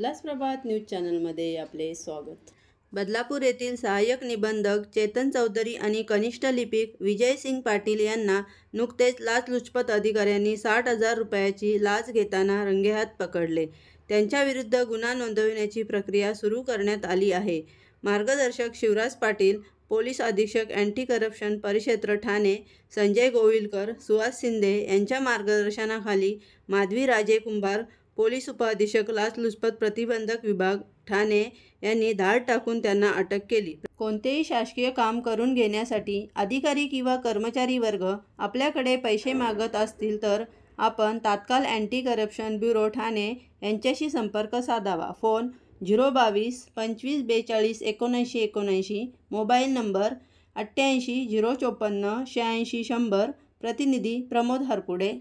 बदलास प्रभात न्यूज चॅनलमध्ये आपले स्वागत। बदलापूर येथील सहाय्यक निबंधक चेतन चौधरी आणि कनिष्ठ लिपिक विजय सिंग पाटील यांना नुकतेच लाचलुचपत अधिकाऱ्यांनी 60,000 रुपयाची लाच घेताना रंगेहात पकडले। त्यांच्याविरुद्ध गुन्हा नोंदविण्याची प्रक्रिया सुरू करण्यात आली आहे। मार्गदर्शक शिवराज पाटील, पोलीस अधीक्षक अँटी करप्शन परिक्षेत्र ठाणे संजय गोविलकर, सुहास शिंदे यांच्या मार्गदर्शनाखाली माधवी राजे कुंभार, पोलीस उपअधीक्षक लाचलुचपत प्रतिबंधक विभाग ठाणे यांनी धाड टाकून त्यांना अटक केली। कोणतेही शासकीय काम करून घेण्यासाठी अधिकारी किंवा कर्मचारी वर्ग आपल्याकडे पैसे मागत असतील तर आपण तात्काळ अँटी करप्शन ब्युरो ठाणे यांच्याशी संपर्क साधावा। Phone 022 25 42 79 79, mobile number 88 054 86 100। प्रतिनिधी प्रमोद हरपुडे।